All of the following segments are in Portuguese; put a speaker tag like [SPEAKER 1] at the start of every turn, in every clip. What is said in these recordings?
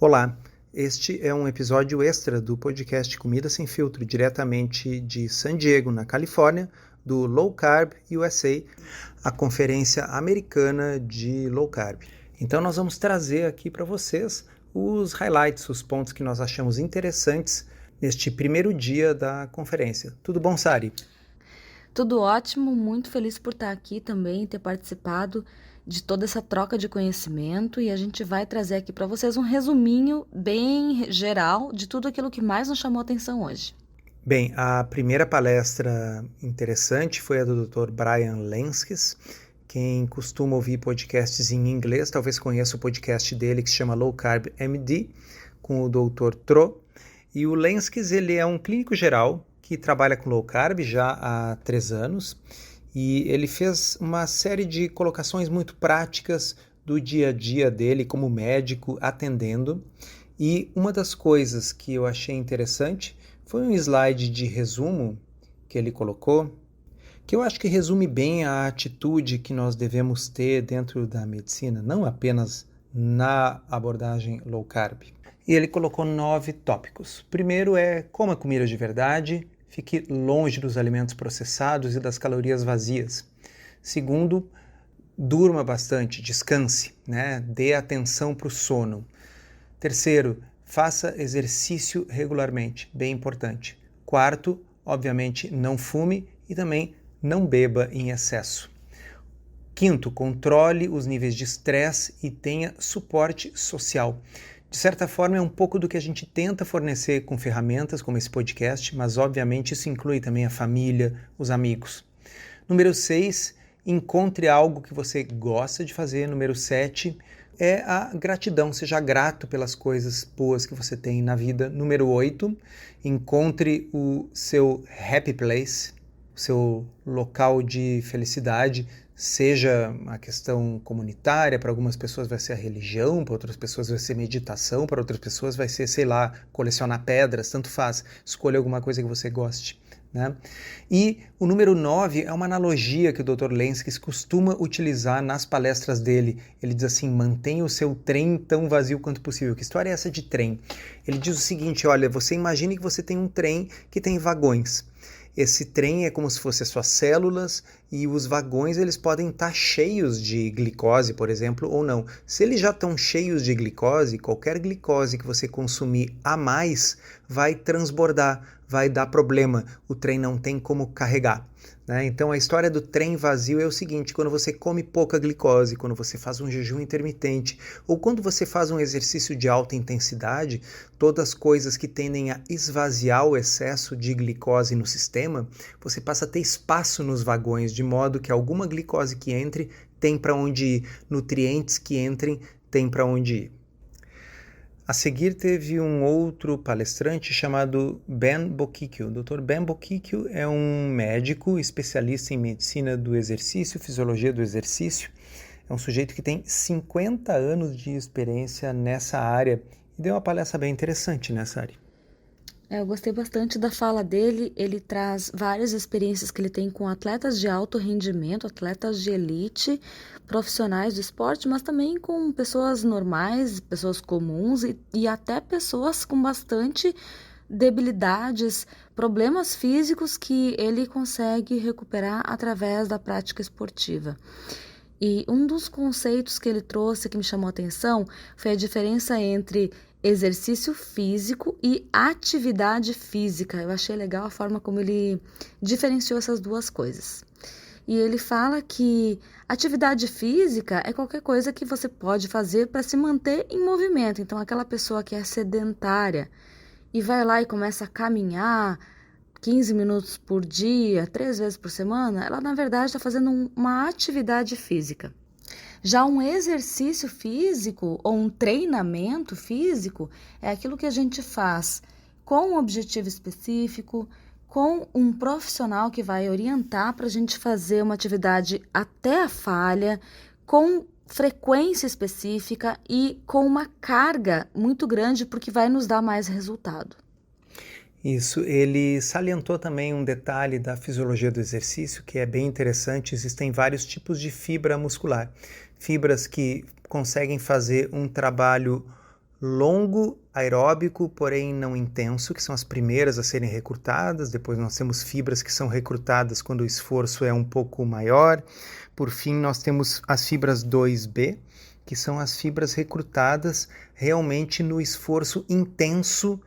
[SPEAKER 1] Olá, este é um episódio extra do podcast Comida Sem Filtro, diretamente de San Diego, na Califórnia, do Low Carb USA, a conferência americana de Low Carb. Então nós vamos trazer aqui para vocês os highlights, os pontos que nós achamos interessantes neste primeiro dia da conferência. Tudo bom, Sari?
[SPEAKER 2] Tudo ótimo, muito feliz por estar aqui também, ter participado de toda essa troca de conhecimento, e a gente vai trazer aqui para vocês um resuminho bem geral de tudo aquilo que mais nos chamou a atenção hoje.
[SPEAKER 1] Bem, a primeira palestra interessante foi a do Dr. Brian Lenskis. Quem costuma ouvir podcasts em inglês talvez conheça o podcast dele que se chama Low Carb MD, com o Dr. Tro. E o Lenskis, ele é um clínico geral que trabalha com low carb já há 3 anos, e ele fez uma série de colocações muito práticas do dia a dia dele como médico atendendo. E uma das coisas que eu achei interessante foi um slide de resumo que ele colocou, que eu acho que resume bem a atitude que nós devemos ter dentro da medicina, não apenas na abordagem low carb. E ele colocou 9 tópicos. Primeiro é coma comida de verdade, fique longe dos alimentos processados e das calorias vazias. Segundo, durma bastante, descanse, dê atenção para o sono. Terceiro, faça exercício regularmente, bem importante. Quarto, obviamente, não fume e também não beba em excesso. Quinto, controle os níveis de estresse e tenha suporte social. De certa forma, é um pouco do que a gente tenta fornecer com ferramentas como esse podcast, mas obviamente isso inclui também a família, os amigos. Número 6, encontre algo que você gosta de fazer. Número 7, é a gratidão, seja grato pelas coisas boas que você tem na vida. Número 8, encontre o seu happy place, o seu local de felicidade, seja a questão comunitária, para algumas pessoas vai ser a religião, para outras pessoas vai ser meditação, para outras pessoas vai ser, colecionar pedras, tanto faz, escolha alguma coisa que você goste. E o número 9 é uma analogia que o Dr. Lenskis costuma utilizar nas palestras dele. Ele diz assim: mantenha o seu trem tão vazio quanto possível. Que história é essa de trem? Ele diz o seguinte: olha, você imagine que você tem um trem que tem vagões. Esse trem é como se fossem as suas células, e os vagões eles podem estar cheios de glicose, por exemplo, ou não. Se eles já estão cheios de glicose, qualquer glicose que você consumir a mais vai transbordar, vai dar problema, o trem não tem como carregar. Então a história do trem vazio é o seguinte: quando você come pouca glicose, quando você faz um jejum intermitente, ou quando você faz um exercício de alta intensidade, todas as coisas que tendem a esvaziar o excesso de glicose no sistema, você passa a ter espaço nos vagões, de modo que alguma glicose que entre tem para onde ir, nutrientes que entrem tem para onde ir. A seguir teve um outro palestrante chamado Ben Boquiquio. O Dr. Ben Boquiquio é um médico especialista em medicina do exercício, fisiologia do exercício. É um sujeito que tem 50 anos de experiência nessa área e deu uma palestra bem interessante nessa área.
[SPEAKER 2] Eu gostei bastante da fala dele. Ele traz várias experiências que ele tem com atletas de alto rendimento, atletas de elite, profissionais do esporte, mas também com pessoas normais, pessoas comuns e até pessoas com bastante debilidades, problemas físicos que ele consegue recuperar através da prática esportiva. E um dos conceitos que ele trouxe que me chamou a atenção foi a diferença entre exercício físico e atividade física. Eu achei legal a forma como ele diferenciou essas duas coisas. E ele fala que atividade física é qualquer coisa que você pode fazer para se manter em movimento. Então, aquela pessoa que é sedentária e vai lá e começa a caminhar 15 minutos por dia, 3 vezes por semana, ela na verdade está fazendo uma atividade física. Já um exercício físico ou um treinamento físico é aquilo que a gente faz com um objetivo específico, com um profissional que vai orientar para a gente fazer uma atividade até a falha, com frequência específica e com uma carga muito grande, porque vai nos dar mais resultado.
[SPEAKER 1] Isso, ele salientou também um detalhe da fisiologia do exercício que é bem interessante. Existem vários tipos de fibra muscular. Fibras que conseguem fazer um trabalho longo aeróbico, porém não intenso, que são as primeiras a serem recrutadas. Depois nós temos fibras que são recrutadas quando o esforço é um pouco maior. Por fim, nós temos as fibras 2B, que são as fibras recrutadas realmente no esforço intenso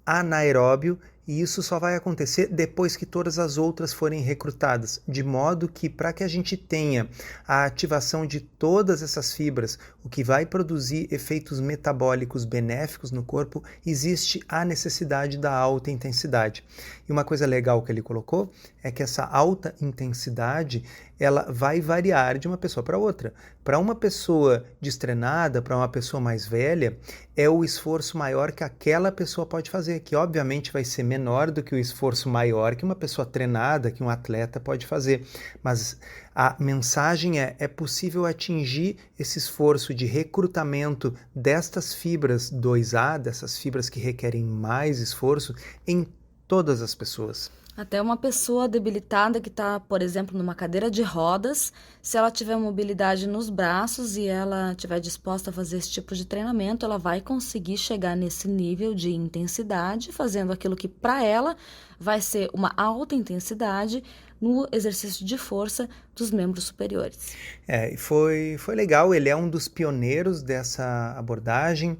[SPEAKER 1] anaeróbio, e isso só vai acontecer depois que todas as outras forem recrutadas, de modo que para que a gente tenha a ativação de todas essas fibras, o que vai produzir efeitos metabólicos benéficos no corpo, existe a necessidade da alta intensidade. E uma coisa legal que ele colocou é que essa alta intensidade ela vai variar de uma pessoa para outra. Para uma pessoa destreinada, para uma pessoa mais velha, é o esforço maior que aquela pessoa pode fazer, que obviamente vai ser menor do que o esforço maior que uma pessoa treinada, que um atleta pode fazer. Mas a mensagem é possível atingir esse esforço de recrutamento destas fibras 2A, dessas fibras que requerem mais esforço, em todas as pessoas.
[SPEAKER 2] Até uma pessoa debilitada que está, por exemplo, numa cadeira de rodas, se ela tiver mobilidade nos braços e ela estiver disposta a fazer esse tipo de treinamento, ela vai conseguir chegar nesse nível de intensidade, fazendo aquilo que para ela vai ser uma alta intensidade no exercício de força dos membros superiores.
[SPEAKER 1] E foi legal, ele é um dos pioneiros dessa abordagem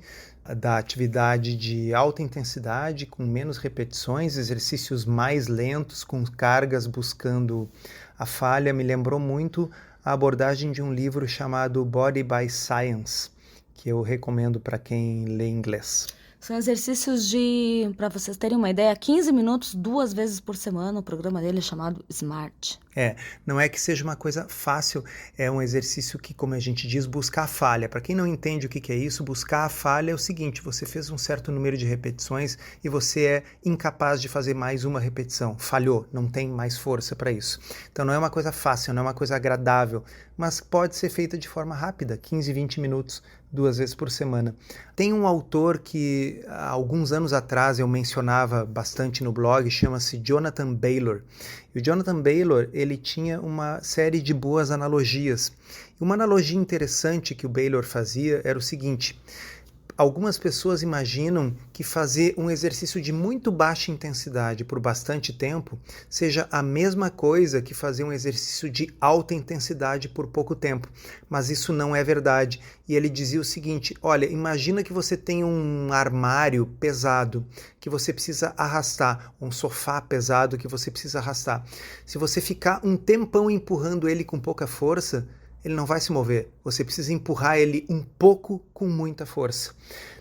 [SPEAKER 1] da atividade de alta intensidade, com menos repetições, exercícios mais lentos, com cargas buscando a falha. Me lembrou muito a abordagem de um livro chamado Body by Science, que eu recomendo para quem lê inglês.
[SPEAKER 2] São exercícios de, para vocês terem uma ideia, 15 minutos, 2 vezes por semana. O programa dele é chamado SMART.
[SPEAKER 1] Não é que seja uma coisa fácil, é um exercício que, como a gente diz, buscar a falha. Para quem não entende o que é isso, buscar a falha é o seguinte: você fez um certo número de repetições e você é incapaz de fazer mais uma repetição. Falhou, não tem mais força para isso. Então não é uma coisa fácil, não é uma coisa agradável, mas pode ser feita de forma rápida, 15, 20 minutos, 2 vezes por semana. Tem um autor que há alguns anos atrás eu mencionava bastante no blog, chama-se Jonathan Baylor. E o Jonathan Baylor, ele tinha uma série de boas analogias. E uma analogia interessante que o Baylor fazia era o seguinte: algumas pessoas imaginam que fazer um exercício de muito baixa intensidade por bastante tempo seja a mesma coisa que fazer um exercício de alta intensidade por pouco tempo, mas isso não é verdade. E ele dizia o seguinte: olha, imagina que você tem um armário pesado que você precisa arrastar, um sofá pesado que você precisa arrastar. Se você ficar um tempão empurrando ele com pouca força, ele não vai se mover. Você precisa empurrar ele um pouco com muita força.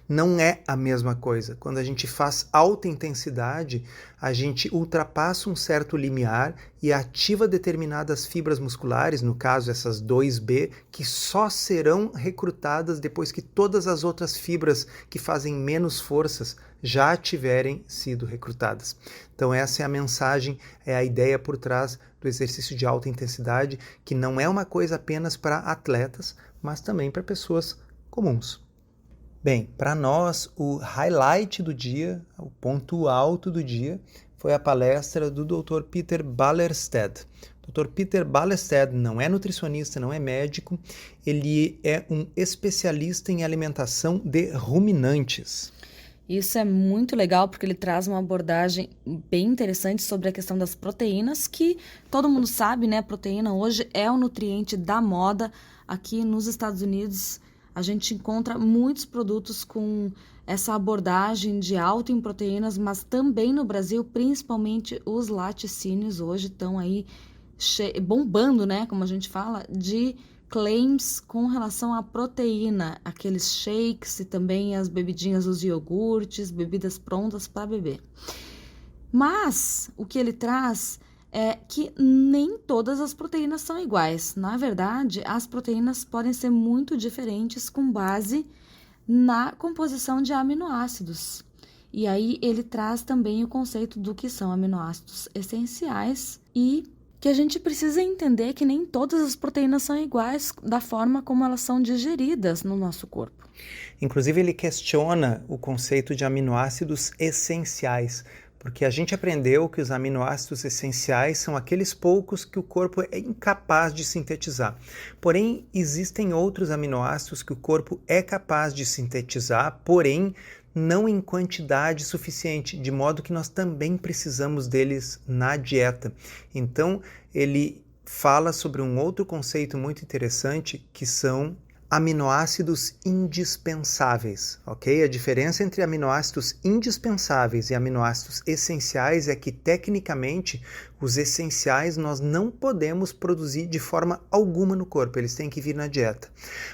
[SPEAKER 1] Não é a mesma coisa. Quando a gente faz alta intensidade, a gente ultrapassa um certo limiar e ativa determinadas fibras musculares, no caso essas 2B, que só serão recrutadas depois que todas as outras fibras que fazem menos forças já tiverem sido recrutadas. Então essa é a mensagem, é a ideia por trás do exercício de alta intensidade, que não é uma coisa apenas para atletas, mas também para pessoas comuns. Bem, para nós, o highlight do dia, o ponto alto do dia, foi a palestra do Dr. Peter Ballerstedt. Dr. Peter Ballerstedt não é nutricionista, não é médico, ele é um especialista em alimentação de ruminantes.
[SPEAKER 2] Isso é muito legal porque ele traz uma abordagem bem interessante sobre a questão das proteínas, que todo mundo sabe, né? A proteína hoje é o nutriente da moda. Aqui nos Estados Unidos, a gente encontra muitos produtos com essa abordagem de alto em proteínas, mas também no Brasil, principalmente os laticínios hoje estão aí bombando, né? Como a gente fala, de claims com relação à proteína, aqueles shakes e também as bebidinhas, os iogurtes, bebidas prontas para beber. Mas o que ele traz é que nem todas as proteínas são iguais. Na verdade, as proteínas podem ser muito diferentes com base na composição de aminoácidos. E aí ele traz também o conceito do que são aminoácidos essenciais e que a gente precisa entender que nem todas as proteínas são iguais da forma como elas são digeridas no nosso corpo.
[SPEAKER 1] Inclusive, ele questiona o conceito de aminoácidos essenciais, Porque a gente aprendeu que os aminoácidos essenciais são aqueles poucos que o corpo é incapaz de sintetizar. Porém, existem outros aminoácidos que o corpo é capaz de sintetizar, porém não em quantidade suficiente, de modo que nós também precisamos deles na dieta. Então, ele fala sobre um outro conceito muito interessante, que são aminoácidos indispensáveis, ok? A diferença entre aminoácidos indispensáveis e aminoácidos essenciais é que, tecnicamente, os essenciais nós não podemos produzir de forma alguma no corpo, eles têm que vir na dieta.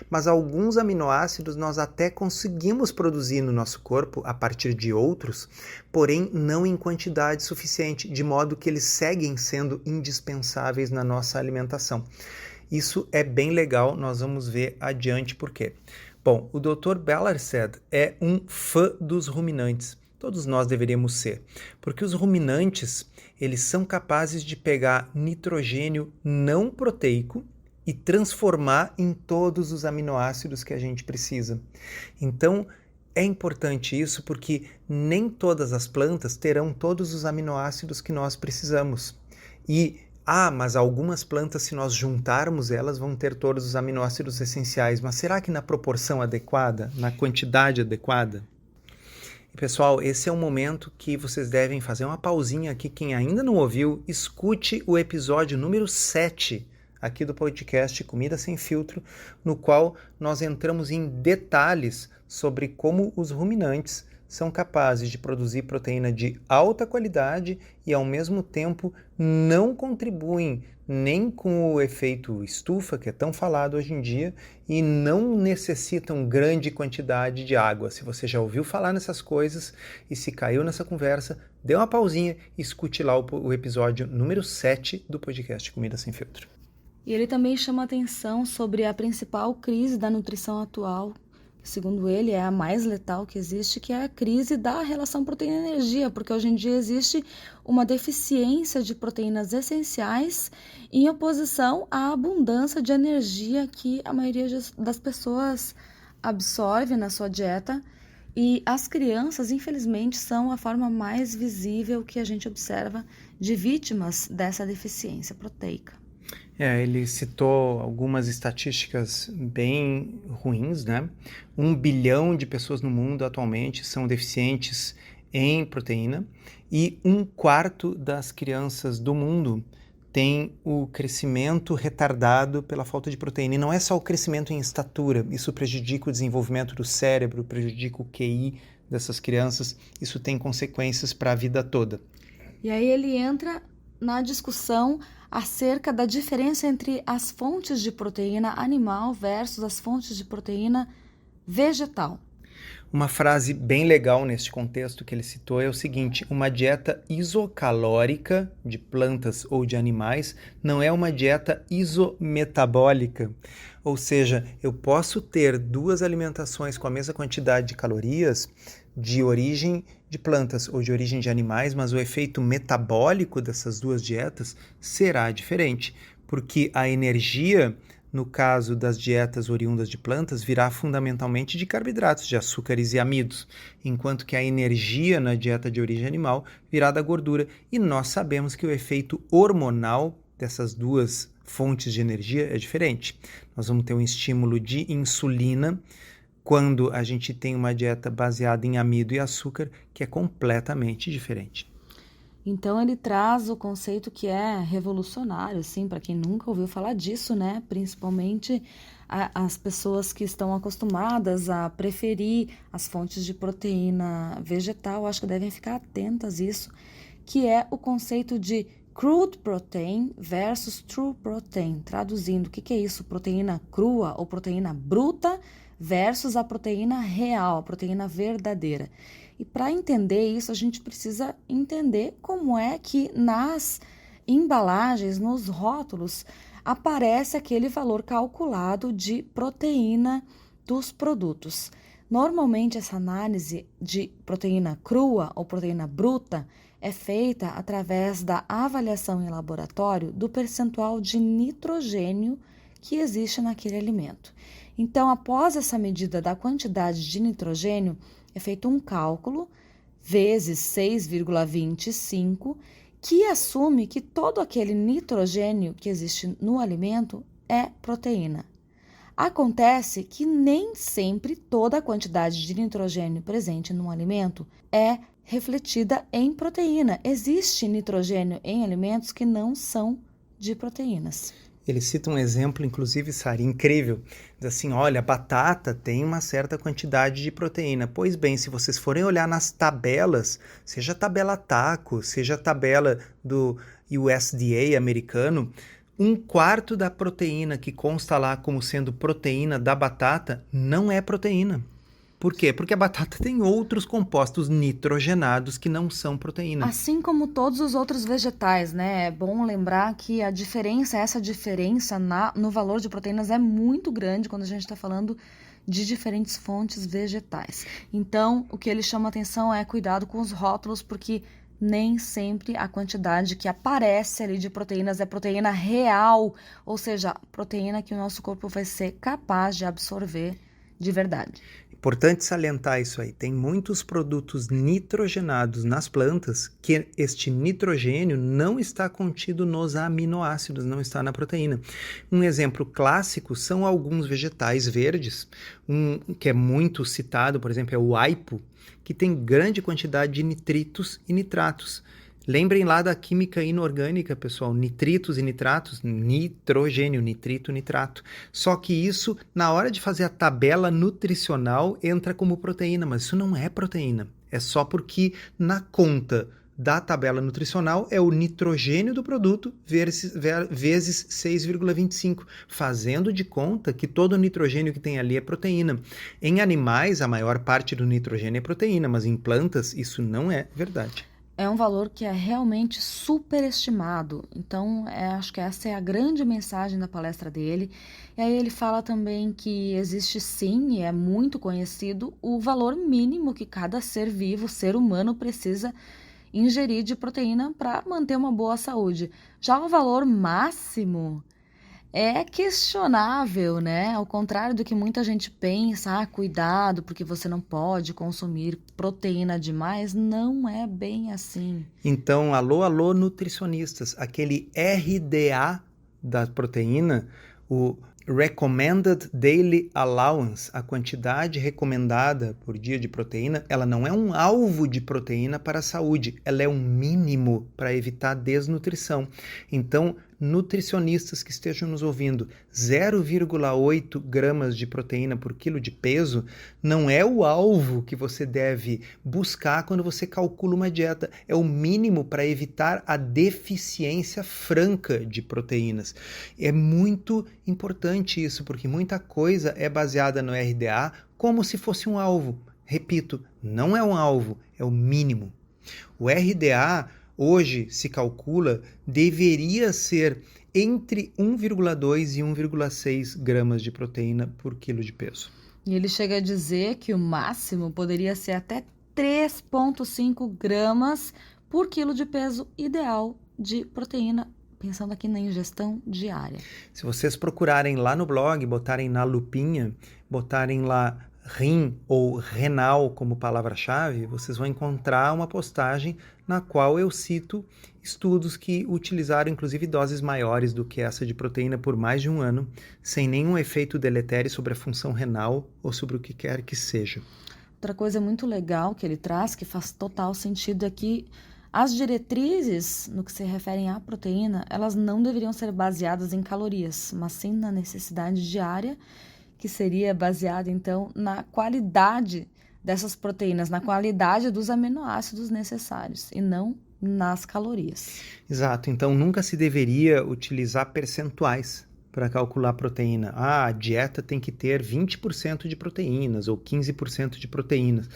[SPEAKER 1] Mas alguns aminoácidos nós até conseguimos produzir no nosso corpo a partir de outros, porém não em quantidade suficiente, de modo que eles seguem sendo indispensáveis na nossa alimentação. Isso é bem legal, nós vamos ver adiante por quê. Bom, o Dr. Baldersed é um fã dos ruminantes. Todos nós deveríamos ser, porque os ruminantes, eles são capazes de pegar nitrogênio não proteico e transformar em todos os aminoácidos que a gente precisa. Então, é importante isso porque nem todas as plantas terão todos os aminoácidos que nós precisamos. Mas algumas plantas, se nós juntarmos elas, vão ter todos os aminoácidos essenciais. Mas será que na proporção adequada, na quantidade adequada? E, pessoal, esse é um momento que vocês devem fazer uma pausinha aqui. Quem ainda não ouviu, escute o episódio número 7 aqui do podcast Comida Sem Filtro, no qual nós entramos em detalhes sobre como os ruminantes são capazes de produzir proteína de alta qualidade e, ao mesmo tempo, não contribuem nem com o efeito estufa, que é tão falado hoje em dia, e não necessitam grande quantidade de água. Se você já ouviu falar nessas coisas e se caiu nessa conversa, dê uma pausinha e escute lá o episódio número 7 do podcast Comida Sem Filtro.
[SPEAKER 2] E ele também chama atenção sobre a principal crise da nutrição atual, segundo ele, é a mais letal que existe, que é a crise da relação proteína-energia, porque hoje em dia existe uma deficiência de proteínas essenciais em oposição à abundância de energia que a maioria das pessoas absorve na sua dieta. E as crianças, infelizmente, são a forma mais visível que a gente observa de vítimas dessa deficiência proteica.
[SPEAKER 1] Ele citou algumas estatísticas bem ruins, né? 1 bilhão de pessoas no mundo atualmente são deficientes em proteína e 1/4 das crianças do mundo tem o crescimento retardado pela falta de proteína. E não é só o crescimento em estatura, isso prejudica o desenvolvimento do cérebro, prejudica o QI dessas crianças, isso tem consequências para a vida toda.
[SPEAKER 2] E aí ele entra na discussão acerca da diferença entre as fontes de proteína animal versus as fontes de proteína vegetal.
[SPEAKER 1] Uma frase bem legal neste contexto que ele citou é o seguinte: uma dieta isocalórica de plantas ou de animais não é uma dieta isometabólica. Ou seja, eu posso ter 2 alimentações com a mesma quantidade de calorias de origem de plantas ou de origem de animais, mas o efeito metabólico dessas 2 dietas será diferente, porque a energia, no caso das dietas oriundas de plantas, virá fundamentalmente de carboidratos, de açúcares e amidos, enquanto que a energia na dieta de origem animal virá da gordura. E nós sabemos que o efeito hormonal dessas 2 fontes de energia é diferente. Nós vamos ter um estímulo de insulina quando a gente tem uma dieta baseada em amido e açúcar, que é completamente diferente.
[SPEAKER 2] Então ele traz o conceito que é revolucionário, assim, para quem nunca ouviu falar disso, né? Principalmente as pessoas que estão acostumadas a preferir as fontes de proteína vegetal, acho que devem ficar atentas a isso, que é o conceito de crude protein versus true protein. Traduzindo, o que é isso? Proteína crua ou proteína bruta versus a proteína real, a proteína verdadeira. E para entender isso, a gente precisa entender como é que nas embalagens, nos rótulos, aparece aquele valor calculado de proteína dos produtos. Normalmente, essa análise de proteína crua ou proteína bruta é feita através da avaliação em laboratório do percentual de nitrogênio que existe naquele alimento. Então, após essa medida da quantidade de nitrogênio, é feito um cálculo vezes 6,25, que assume que todo aquele nitrogênio que existe no alimento é proteína. Acontece que nem sempre toda a quantidade de nitrogênio presente no alimento é refletida em proteína. Existe nitrogênio em alimentos que não são de proteínas.
[SPEAKER 1] Ele cita um exemplo, inclusive, Sara, incrível. Diz assim, olha, a batata tem uma certa quantidade de proteína. Pois bem, se vocês forem olhar nas tabelas, seja a tabela TACO, seja a tabela do USDA americano, 1/4 da proteína que consta lá como sendo proteína da batata não é proteína. Por quê? Porque a batata tem outros compostos nitrogenados que não são proteína.
[SPEAKER 2] Assim como todos os outros vegetais, né? É bom lembrar que essa diferença no valor de proteínas é muito grande quando a gente está falando de diferentes fontes vegetais. Então, o que ele chama atenção é cuidado com os rótulos, porque nem sempre a quantidade que aparece ali de proteínas é proteína real, ou seja, proteína que o nosso corpo vai ser capaz de absorver de verdade.
[SPEAKER 1] Importante salientar isso aí. Tem muitos produtos nitrogenados nas plantas que este nitrogênio não está contido nos aminoácidos, não está na proteína. Um exemplo clássico são alguns vegetais verdes, que é muito citado, por exemplo, é o aipo, que tem grande quantidade de nitritos e nitratos. Lembrem lá da química inorgânica, pessoal, nitritos e nitratos, nitrogênio, nitrito, nitrato. Só que isso, na hora de fazer a tabela nutricional, entra como proteína, mas isso não é proteína. É só porque na conta da tabela nutricional é o nitrogênio do produto vezes 6,25, fazendo de conta que todo o nitrogênio que tem ali é proteína. Em animais, a maior parte do nitrogênio é proteína, mas em plantas isso não é verdade.
[SPEAKER 2] É um valor que é realmente superestimado. Então, acho que essa é a grande mensagem da palestra dele. E aí ele fala também que existe sim, e é muito conhecido, o valor mínimo que cada ser vivo, ser humano, precisa ingerir de proteína para manter uma boa saúde. Já o valor máximo é questionável, né? Ao contrário do que muita gente pensa, cuidado, porque você não pode consumir proteína demais, não é bem assim.
[SPEAKER 1] Então, alô, nutricionistas, aquele RDA da proteína, o Recommended Daily Allowance, a quantidade recomendada por dia de proteína, ela não é um alvo de proteína para a saúde, ela é um mínimo para evitar desnutrição. Então, nutricionistas que estejam nos ouvindo, 0,8 gramas de proteína por quilo de peso não é o alvo que você deve buscar quando você calcula uma dieta. É o mínimo para evitar a deficiência franca de proteínas. É muito importante isso, porque muita coisa é baseada no RDA como se fosse um alvo. Repito, não é um alvo, é o mínimo. O RDA hoje se calcula, deveria ser entre 1,2 e 1,6 gramas de proteína por quilo de peso.
[SPEAKER 2] E ele chega a dizer que o máximo poderia ser até 3,5 gramas por quilo de peso ideal de proteína, pensando aqui na ingestão diária.
[SPEAKER 1] Se vocês procurarem lá no blog, botarem na lupinha, botarem lá rim ou renal como palavra-chave, vocês vão encontrar uma postagem na qual eu cito estudos que utilizaram inclusive doses maiores do que essa de proteína por mais de um ano, sem nenhum efeito deletério sobre a função renal ou sobre o que quer que seja.
[SPEAKER 2] Outra coisa muito legal que ele traz, que faz total sentido, é que as diretrizes, no que se referem à proteína, elas não deveriam ser baseadas em calorias, mas sim na necessidade diária, que seria baseada, então, na qualidade dessas proteínas, na qualidade dos aminoácidos necessários, e não nas calorias.
[SPEAKER 1] Exato, então nunca se deveria utilizar percentuais para calcular a proteína. A dieta tem que ter 20% de proteínas ou 15% de proteínas.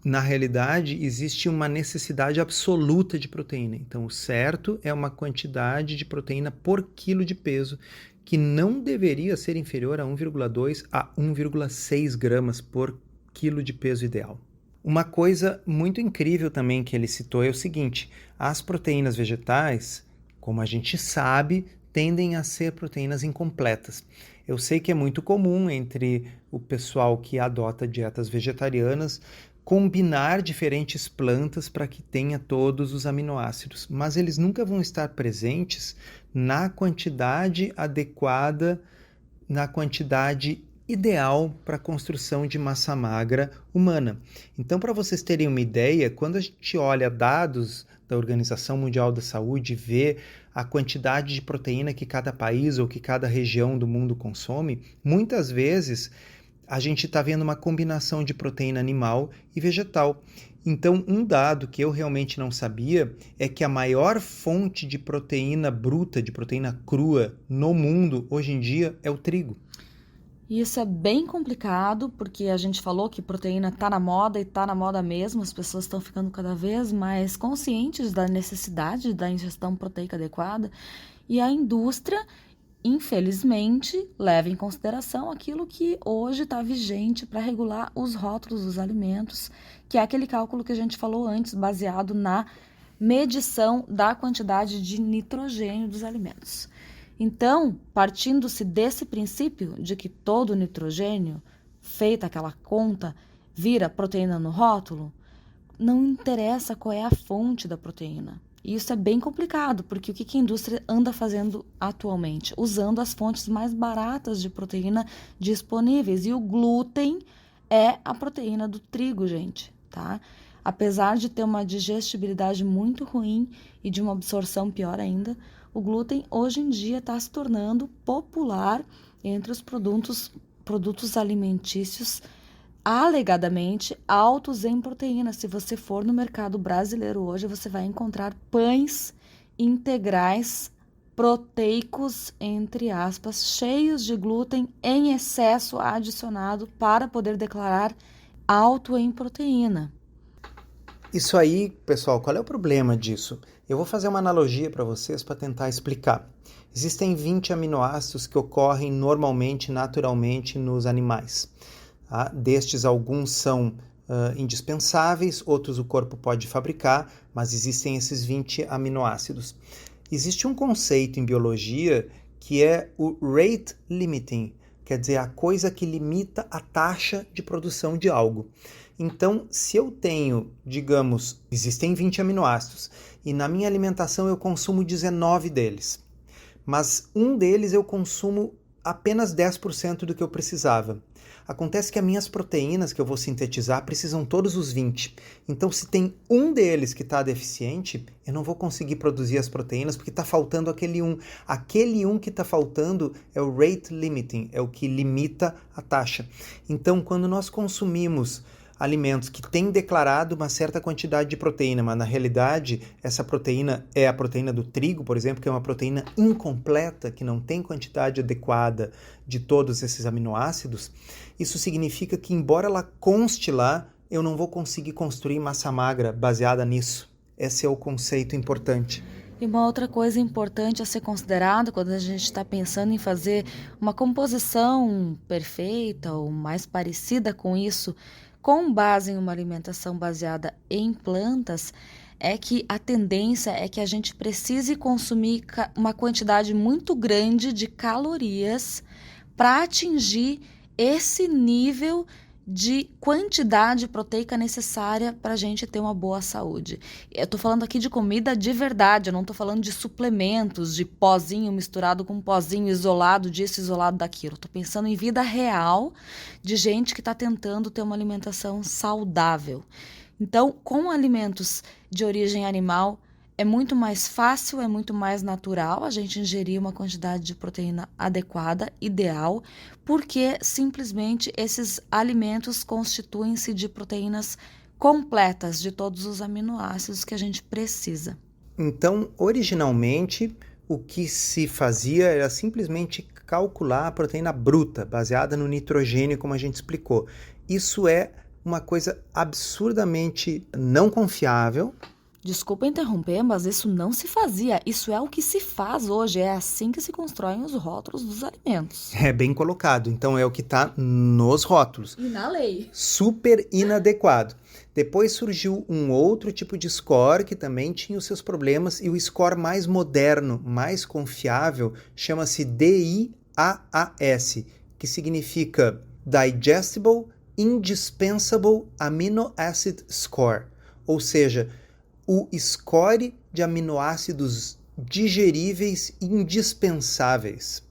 [SPEAKER 1] Na realidade, existe uma necessidade absoluta de proteína. Então, o certo é uma quantidade de proteína por quilo de peso que não deveria ser inferior a 1,2 a 1,6 gramas por quilo de peso ideal. Uma coisa muito incrível também que ele citou é o seguinte: as proteínas vegetais, como a gente sabe, tendem a ser proteínas incompletas. Eu sei que é muito comum entre o pessoal que adota dietas vegetarianas combinar diferentes plantas para que tenha todos os aminoácidos, mas eles nunca vão estar presentes na quantidade adequada, na quantidade ideal para a construção de massa magra humana. Então, para vocês terem uma ideia, quando a gente olha dados da Organização Mundial da Saúde e vê a quantidade de proteína que cada país ou que cada região do mundo consome, muitas vezes a gente está vendo uma combinação de proteína animal e vegetal. Então, um dado que eu realmente não sabia é que a maior fonte de proteína bruta, de proteína crua no mundo, hoje em dia, é o trigo.
[SPEAKER 2] Isso é bem complicado, porque a gente falou que proteína está na moda e está na moda mesmo, as pessoas estão ficando cada vez mais conscientes da necessidade da ingestão proteica adequada, e a indústria, infelizmente, leva em consideração aquilo que hoje está vigente para regular os rótulos dos alimentos, que é aquele cálculo que a gente falou antes, baseado na medição da quantidade de nitrogênio dos alimentos. Então, partindo-se desse princípio de que todo nitrogênio, feita aquela conta, vira proteína no rótulo, não interessa qual é a fonte da proteína. E isso é bem complicado, porque o que a indústria anda fazendo atualmente? Usando as fontes mais baratas de proteína disponíveis. E o glúten é a proteína do trigo, gente, tá? Apesar de ter uma digestibilidade muito ruim e de uma absorção pior ainda, o glúten hoje em dia está se tornando popular entre os produtos alimentícios alegadamente altos em proteína. Se você for no mercado brasileiro hoje, você vai encontrar pães integrais proteicos, entre aspas, cheios de glúten em excesso adicionado para poder declarar alto em proteína.
[SPEAKER 1] Isso aí, pessoal, qual é o problema disso? Eu vou fazer uma analogia para vocês para tentar explicar. Existem 20 aminoácidos que ocorrem normalmente, naturalmente, nos animais. Tá? Destes, alguns são indispensáveis, outros o corpo pode fabricar, mas existem esses 20 aminoácidos. Existe um conceito em biologia que é o rate limiting, quer dizer, a coisa que limita a taxa de produção de algo. Então, se eu tenho, digamos, existem 20 aminoácidos e na minha alimentação eu consumo 19 deles, mas um deles eu consumo apenas 10% do que eu precisava. Acontece que as minhas proteínas que eu vou sintetizar precisam todos os 20. Então, se tem um deles que está deficiente, eu não vou conseguir produzir as proteínas porque está faltando aquele um. Aquele um que está faltando é o rate limiting, é o que limita a taxa. Então, quando nós consumimos alimentos que têm declarado uma certa quantidade de proteína, mas na realidade essa proteína é a proteína do trigo, por exemplo, que é uma proteína incompleta, que não tem quantidade adequada de todos esses aminoácidos, isso significa que, embora ela conste lá, eu não vou conseguir construir massa magra baseada nisso. Esse é o conceito importante.
[SPEAKER 2] E uma outra coisa importante a ser considerada quando a gente está pensando em fazer uma composição perfeita ou mais parecida com isso, com base em uma alimentação baseada em plantas, é que a tendência é que a gente precise consumir uma quantidade muito grande de calorias para atingir esse nível de quantidade proteica necessária para a gente ter uma boa saúde. Eu estou falando aqui de comida de verdade, eu não estou falando de suplementos, de pozinho misturado com pozinho, isolado disso, isolado daquilo. Estou pensando em vida real de gente que está tentando ter uma alimentação saudável. Então, com alimentos de origem animal, é muito mais fácil, é muito mais natural a gente ingerir uma quantidade de proteína adequada, ideal, porque simplesmente esses alimentos constituem-se de proteínas completas de todos os aminoácidos que a gente precisa.
[SPEAKER 1] Então, originalmente, o que se fazia era simplesmente calcular a proteína bruta, baseada no nitrogênio, como a gente explicou. Isso é uma coisa absurdamente não confiável.
[SPEAKER 2] Desculpa interromper, mas isso não se fazia. Isso é o que se faz hoje. É assim que se constroem os rótulos dos alimentos.
[SPEAKER 1] É bem colocado. Então é o que está nos rótulos.
[SPEAKER 2] E na lei.
[SPEAKER 1] Super inadequado. Depois surgiu um outro tipo de score que também tinha os seus problemas, e o score mais moderno, mais confiável, chama-se DIAAS, que significa Digestible Indispensable Amino Acid Score, ou seja, o score de aminoácidos digeríveis indispensáveis.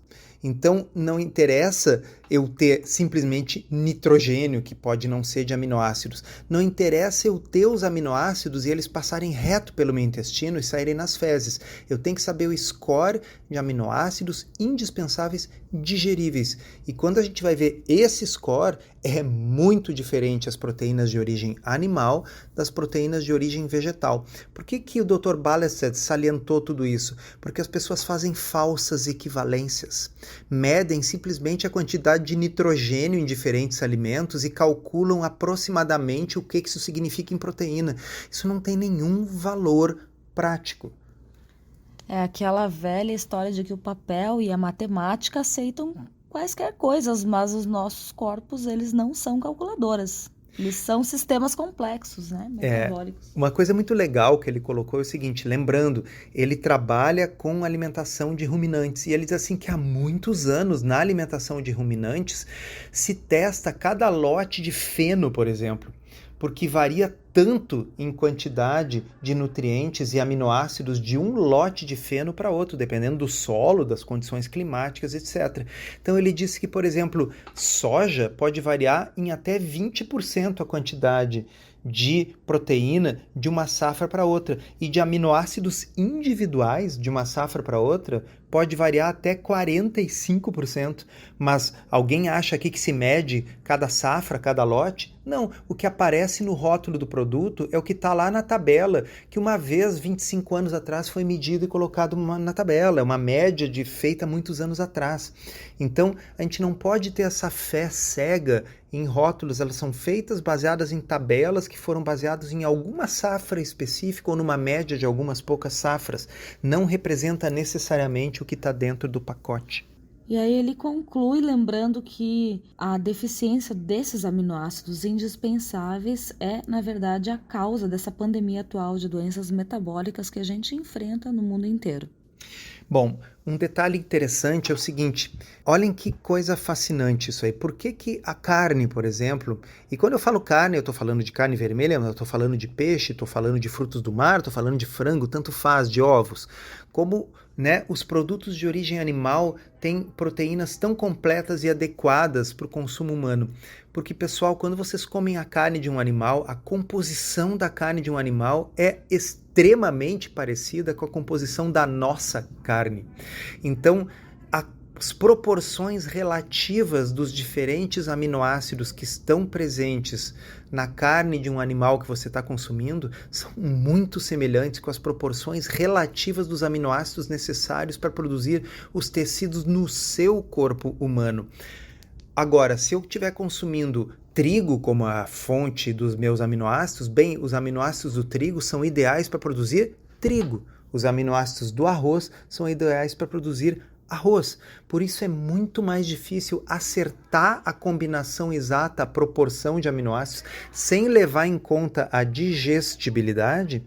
[SPEAKER 1] Então, não interessa eu ter simplesmente nitrogênio, que pode não ser de aminoácidos. Não interessa eu ter os aminoácidos e eles passarem reto pelo meu intestino e saírem nas fezes. Eu tenho que saber o score de aminoácidos indispensáveis digeríveis. E quando a gente vai ver esse score, é muito diferente as proteínas de origem animal das proteínas de origem vegetal. Por que o Dr. Balestad salientou tudo isso? Porque as pessoas fazem falsas equivalências. Medem simplesmente a quantidade de nitrogênio em diferentes alimentos e calculam aproximadamente o que isso significa em proteína. Isso não tem nenhum valor prático.
[SPEAKER 2] É aquela velha história de que o papel e a matemática aceitam quaisquer coisas, mas os nossos corpos, eles não são calculadoras. Eles são sistemas complexos, né? Metabólicos.
[SPEAKER 1] Uma coisa muito legal que ele colocou é o seguinte, lembrando, ele trabalha com alimentação de ruminantes e ele diz assim que há muitos anos na alimentação de ruminantes se testa cada lote de feno, por exemplo, porque varia tanto em quantidade de nutrientes e aminoácidos de um lote de feno para outro, dependendo do solo, das condições climáticas, etc. Então ele disse que, por exemplo, soja pode variar em até 20% a quantidade de proteína de uma safra para outra e de aminoácidos individuais de uma safra para outra pode variar até 45%. Mas alguém acha aqui que se mede cada safra, cada lote? Não, o que aparece no rótulo do produto é o que está lá na tabela, que uma vez, 25 anos atrás, foi medido e colocado na tabela. É uma média feita muitos anos atrás. Então, a gente não pode ter essa fé cega em rótulos. Elas são feitas baseadas em tabelas que foram baseadas em alguma safra específica ou numa média de algumas poucas safras. Não representa necessariamente o que está dentro do pacote.
[SPEAKER 2] E aí ele conclui lembrando que a deficiência desses aminoácidos indispensáveis é, na verdade, a causa dessa pandemia atual de doenças metabólicas que a gente enfrenta no mundo inteiro.
[SPEAKER 1] Bom, um detalhe interessante é o seguinte, olhem que coisa fascinante isso aí. Por que a carne, por exemplo, e quando eu falo carne, eu estou falando de carne vermelha, eu estou falando de peixe, estou falando de frutos do mar, estou falando de frango, tanto faz, de ovos, como os produtos de origem animal têm proteínas tão completas e adequadas para o consumo humano. Porque, pessoal, quando vocês comem a carne de um animal, a composição da carne de um animal é extremamente parecida com a composição da nossa carne. Então, as proporções relativas dos diferentes aminoácidos que estão presentes na carne de um animal que você está consumindo são muito semelhantes com as proporções relativas dos aminoácidos necessários para produzir os tecidos no seu corpo humano. Agora, se eu estiver consumindo trigo como a fonte dos meus aminoácidos, bem, os aminoácidos do trigo são ideais para produzir trigo. Os aminoácidos do arroz são ideais para produzir arroz. Por isso é muito mais difícil acertar a combinação exata, a proporção de aminoácidos, sem levar em conta a digestibilidade,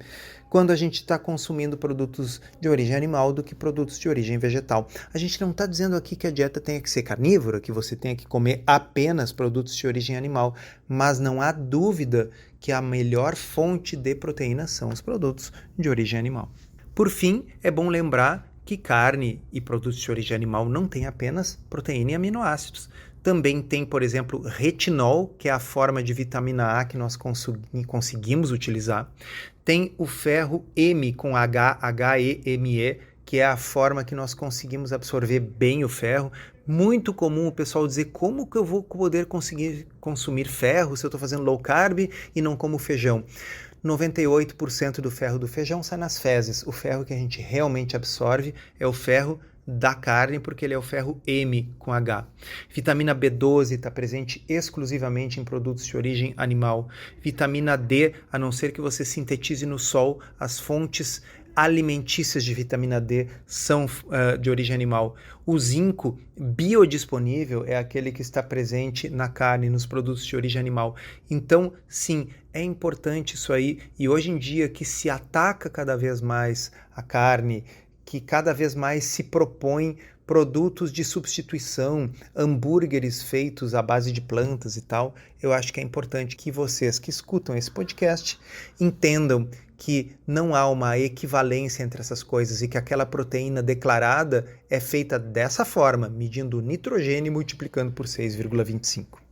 [SPEAKER 1] quando a gente está consumindo produtos de origem animal do que produtos de origem vegetal. A gente não está dizendo aqui que a dieta tenha que ser carnívora, que você tenha que comer apenas produtos de origem animal, mas não há dúvida que a melhor fonte de proteína são os produtos de origem animal. Por fim, é bom lembrar que carne e produtos de origem animal não tem apenas proteína e aminoácidos. Também tem, por exemplo, retinol, que é a forma de vitamina A que nós conseguimos utilizar. Tem o ferro M com H-E-M-E, que é a forma que nós conseguimos absorver bem o ferro. Muito comum o pessoal dizer como que eu vou poder conseguir consumir ferro se eu estou fazendo low carb e não como feijão. 98% do ferro do feijão sai nas fezes. O ferro que a gente realmente absorve é o ferro da carne, porque ele é o ferro M com H. Vitamina B12 está presente exclusivamente em produtos de origem animal. Vitamina D, a não ser que você sintetize no sol, as fontes alimentícias de vitamina D são de origem animal. O zinco biodisponível é aquele que está presente na carne, nos produtos de origem animal. Então, sim, é importante isso aí. E hoje em dia que se ataca cada vez mais a carne, que cada vez mais se propõe produtos de substituição, hambúrgueres feitos à base de plantas e tal, eu acho que é importante que vocês que escutam esse podcast entendam que não há uma equivalência entre essas coisas e que aquela proteína declarada é feita dessa forma, medindo o nitrogênio e multiplicando por 6,25.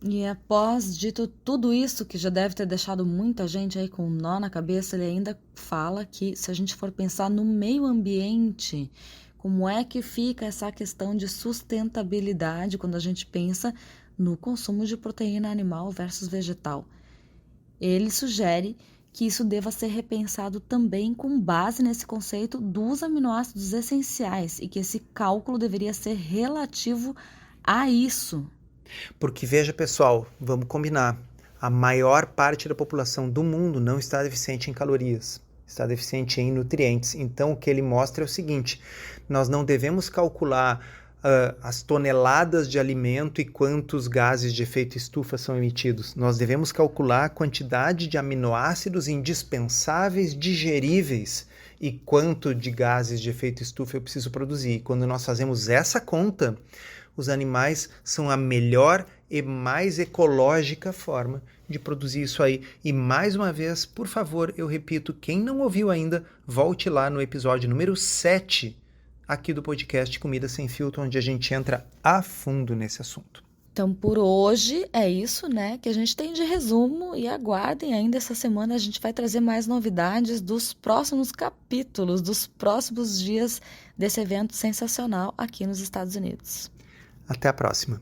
[SPEAKER 2] E após dito tudo isso, que já deve ter deixado muita gente aí com um nó na cabeça, ele ainda fala que se a gente for pensar no meio ambiente, como é que fica essa questão de sustentabilidade quando a gente pensa no consumo de proteína animal versus vegetal? Ele sugere que isso deva ser repensado também com base nesse conceito dos aminoácidos essenciais e que esse cálculo deveria ser relativo a isso.
[SPEAKER 1] Porque veja, pessoal, vamos combinar, a maior parte da população do mundo não está deficiente em calorias, está deficiente em nutrientes. Então o que ele mostra é o seguinte, nós não devemos calcular as toneladas de alimento e quantos gases de efeito estufa são emitidos. Nós devemos calcular a quantidade de aminoácidos indispensáveis digeríveis e quanto de gases de efeito estufa eu preciso produzir. Quando nós fazemos essa conta, os animais são a melhor e mais ecológica forma de produzir isso aí. E mais uma vez, por favor, eu repito, quem não ouviu ainda, volte lá no episódio número 7 aqui do podcast Comida Sem Filtro, onde a gente entra a fundo nesse assunto.
[SPEAKER 2] Então, por hoje é isso, né, que a gente tem de resumo e aguardem ainda essa semana, a gente vai trazer mais novidades dos próximos capítulos, dos próximos dias desse evento sensacional aqui nos Estados Unidos.
[SPEAKER 1] Até a próxima.